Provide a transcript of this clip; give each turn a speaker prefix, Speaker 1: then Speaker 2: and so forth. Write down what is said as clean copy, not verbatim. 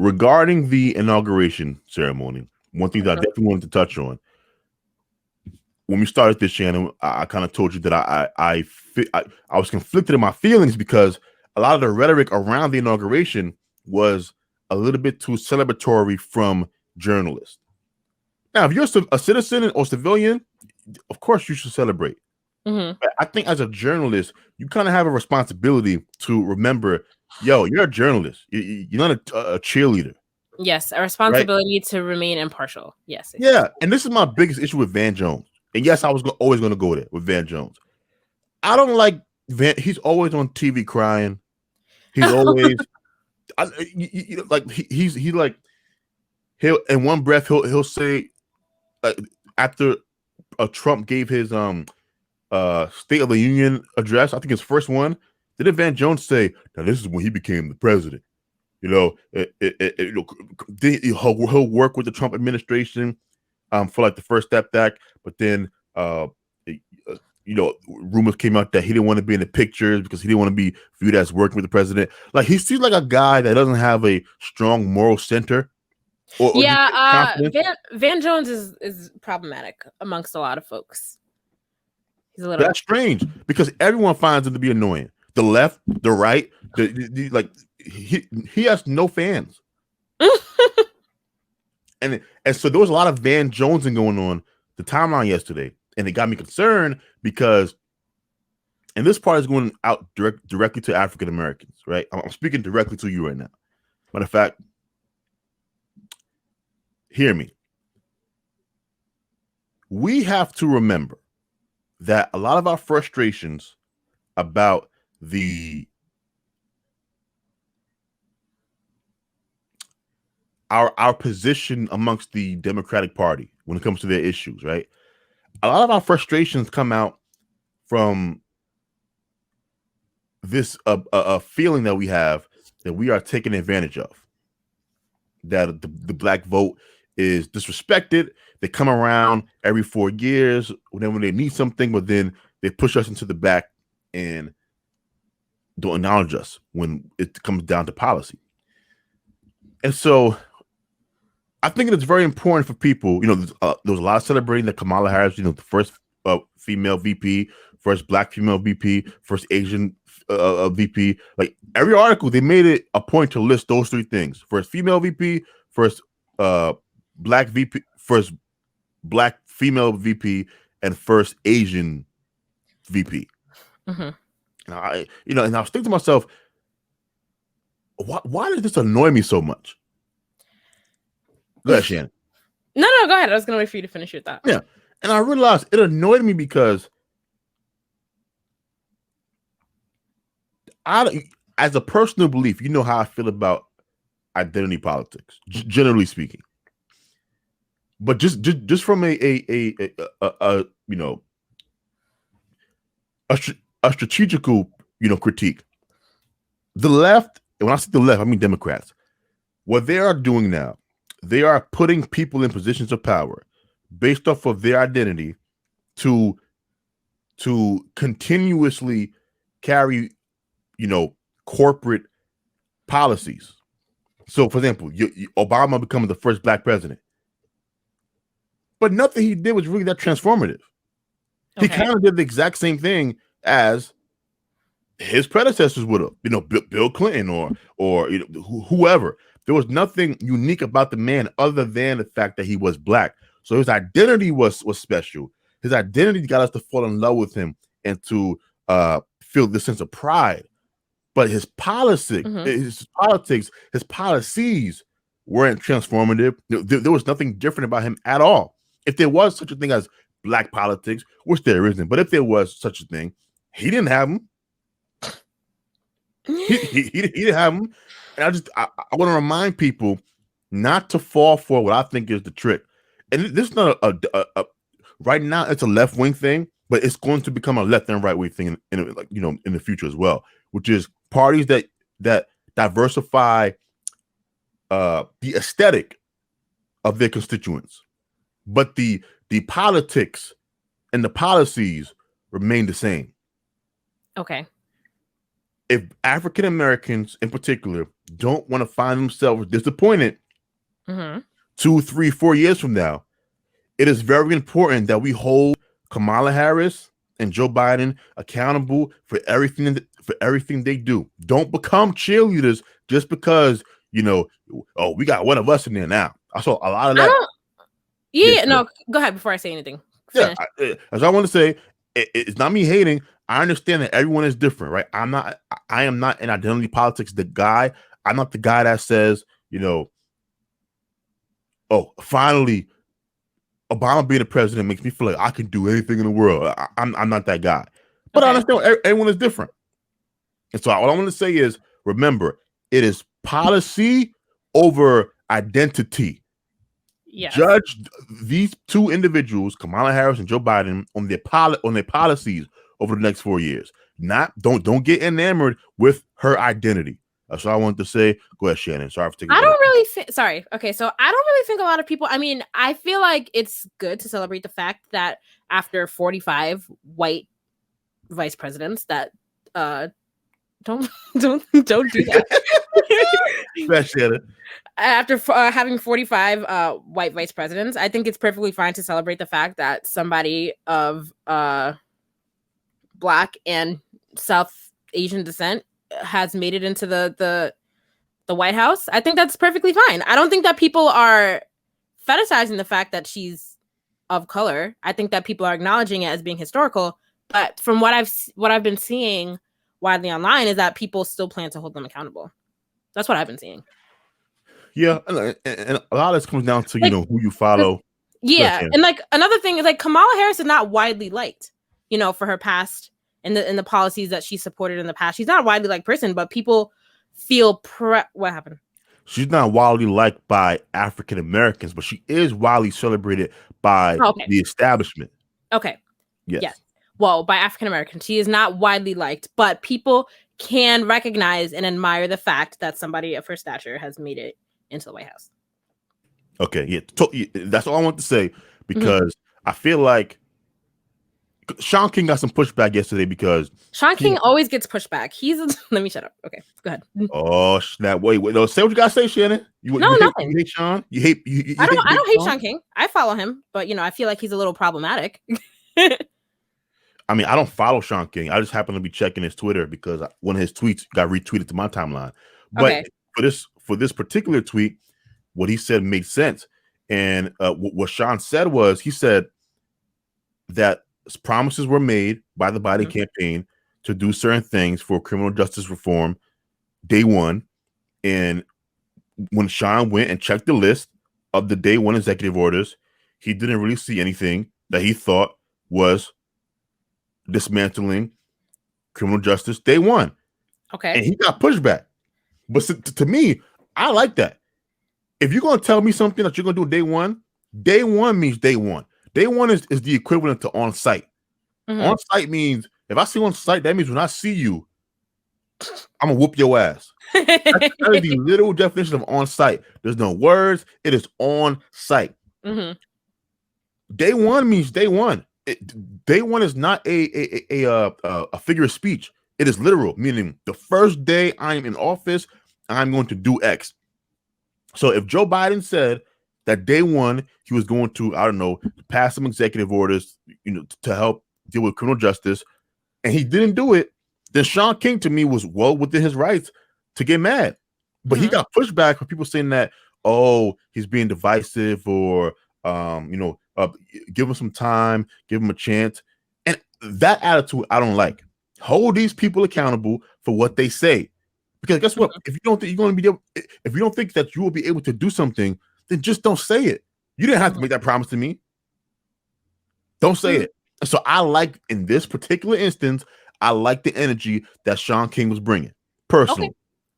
Speaker 1: regarding the inauguration ceremony, one thing that I definitely wanted to touch on when we started this channel, I kind of told you that I was conflicted in my feelings because a lot of the rhetoric around the inauguration was a little bit too celebratory from journalists. Now, if you're a citizen or civilian, of course you should celebrate.
Speaker 2: Mm-hmm.
Speaker 1: But I think as a journalist, you kind of have a responsibility to remember, yo, you're a journalist. You're not a cheerleader.
Speaker 2: Yes, a responsibility to remain impartial. Yes.
Speaker 1: Yeah, and this is my biggest issue with Van Jones. And yes, I was always going to go there with Van Jones. I don't like Van. He's always on TV crying. He's always he'll in one breath he'll say after Trump gave his State of the Union address, I think his first one, didn't Van Jones say, "Now this is when he became the president"? You know, he'll work with the Trump administration for like the First Step Act, but then rumors came out that he didn't want to be in the pictures because he didn't want to be viewed as working with the president. Like, he seems like a guy that doesn't have a strong moral center.
Speaker 2: Van Jones is problematic amongst a lot of folks. He's a little.
Speaker 1: That's strange because everyone finds him to be annoying. The left, the right, he has no fans. and so there was a lot of Van Jonesing going on the timeline yesterday, and it got me concerned because, and this part is going out directly to African Americans, right? I'm speaking directly to you right now. Matter of fact, hear me. We have to remember that a lot of our frustrations about our position amongst the Democratic Party when it comes to their issues, right? A lot of our frustrations come out from this a feeling that we have that we are taken advantage of, that the black vote is disrespected. They come around every 4 years when they need something, but then they push us into the back and don't acknowledge us when it comes down to policy. And so I think it's very important for people, there was a lot of celebrating that Kamala Harris, the first female VP, first black female VP, first Asian VP. Like, every article, they made it a point to list those three things: first female VP, first black VP, first black female VP, and first Asian VP.
Speaker 2: Mm-hmm.
Speaker 1: And I was thinking to myself, why does this annoy me so much? Go ahead, Shannon.
Speaker 2: No, go ahead. I was going to wait for you to finish your thought.
Speaker 1: Yeah. And I realized it annoyed me because as a personal belief, you know how I feel about identity politics, generally speaking. But just from a strategical, critique, the left, and when I say the left, I mean Democrats, what they are doing now, they are putting people in positions of power based off of their identity to continuously carry, corporate policies. So, for example, Obama becoming the first black president, but nothing he did was really that transformative. Okay. He kind of did the exact same thing as his predecessors would have, Bill Clinton or whoever. There was nothing unique about the man other than the fact that he was black. So his identity was special. His identity got us to fall in love with him and to feel this sense of pride. But his policies, his policies weren't transformative. There was nothing different about him at all. If there was such a thing as black politics, which there isn't, but if there was such a thing, he didn't have them. He didn't have them. And I want to remind people not to fall for what I think is the trick. And this is not a right now, it's a left wing thing, but it's going to become a left and right wing thing in the future as well, which is parties that diversify the aesthetic of their constituents, but the politics and the policies remain the same.
Speaker 2: Okay.
Speaker 1: If African Americans in particular don't want to find themselves disappointed
Speaker 2: Mm-hmm.
Speaker 1: 2, 3, 4 years from now, it is very important that we hold Kamala Harris and Joe Biden accountable for everything they do. Don't become cheerleaders just because oh, we got one of us in there now. I saw a lot of
Speaker 2: I
Speaker 1: that.
Speaker 2: don't. Yeah, no, go ahead before I say anything. Finish.
Speaker 1: Yeah, as I want to say, it's not me hating. I understand that everyone is different, right? I am not in identity politics the guy. I'm not the guy that says, oh, finally, Obama being the president makes me feel like I can do anything in the world. I'm not that guy. But I understand everyone is different. And so what I want to say is, remember, it is policy over identity.
Speaker 2: Yes.
Speaker 1: Judge these two individuals, Kamala Harris and Joe Biden, on their policies over the next 4 years. Don't get enamored with her identity. That's all I wanted to say. Go ahead, Shannon. Sorry for taking.
Speaker 2: I don't really think. Sorry. Okay, so I don't really think a lot of people. I mean, I feel like it's good to celebrate the fact that after 45 white vice presidents, that don't do that.
Speaker 1: Shannon.
Speaker 2: After having 45 white vice presidents, I think it's perfectly fine to celebrate the fact that somebody of Black and South Asian descent has made it into the White House. I think that's perfectly fine. I don't think that people are fetishizing the fact that she's of color. I think that people are acknowledging it as being historical. But from what I've been seeing widely online is that people still plan to hold them accountable. That's what I've been seeing.
Speaker 1: Yeah, and a lot of this comes down to who you follow.
Speaker 2: Yeah, and like another thing is like Kamala Harris is not widely liked, for her past and the policies that she supported in the past. She's not a widely liked person, but people feel what happened?
Speaker 1: She's not widely liked by African Americans, but she is widely celebrated by the establishment.
Speaker 2: Okay.
Speaker 1: Yes.
Speaker 2: Well, by African Americans, she is not widely liked, but people can recognize and admire the fact that somebody of her stature has made it into the White House.
Speaker 1: Okay, yeah, that's all I want to say because I feel like Sean King got some pushback yesterday because
Speaker 2: Sean King always gets pushback. Let me shut up. Okay, go ahead.
Speaker 1: Oh snap! Wait, no, say what you gotta say, Shannon.
Speaker 2: Nothing.
Speaker 1: You hate Sean. You hate.
Speaker 2: I don't hate Sean King. I follow him, but I feel like he's a little problematic.
Speaker 1: I mean, I don't follow Sean King. I just happen to be checking his Twitter because one of his tweets got retweeted to my timeline. But for this particular tweet, what he said made sense. And what Sean said was, he said that promises were made by the Biden campaign to do certain things for criminal justice reform day one. And when Sean went and checked the list of the day one executive orders, he didn't really see anything that he thought was dismantling criminal justice day one.
Speaker 2: Okay.
Speaker 1: And he got pushback. But to me, I like that. If you're going to tell me something that you're going to do day one means day one. Day one is the equivalent to on site. On site means if I see you on site, that means when I see you, I'm going to whoop your ass. That is the literal definition of on site. There's no words. It is on site. Day one means day one. Day one is not a figure of speech. It is literal, meaning the first day I'm in office, I'm going to do X. So if Joe Biden said that day one he was going to, I don't know, pass some executive orders, to help deal with criminal justice, and he didn't do it, then Sean King to me was well within his rights to get mad. But he got pushback from people saying that, oh, he's being divisive, or give him some time, give him a chance. And that attitude I don't like. Hold these people accountable for what they say. Because guess what? If you don't think you're going to be able, if you don't think that you will be able to do something, then just don't say it. You didn't have to make that promise to me. Don't say it. So I like, in this particular instance, I like the energy that Sean King was bringing personally.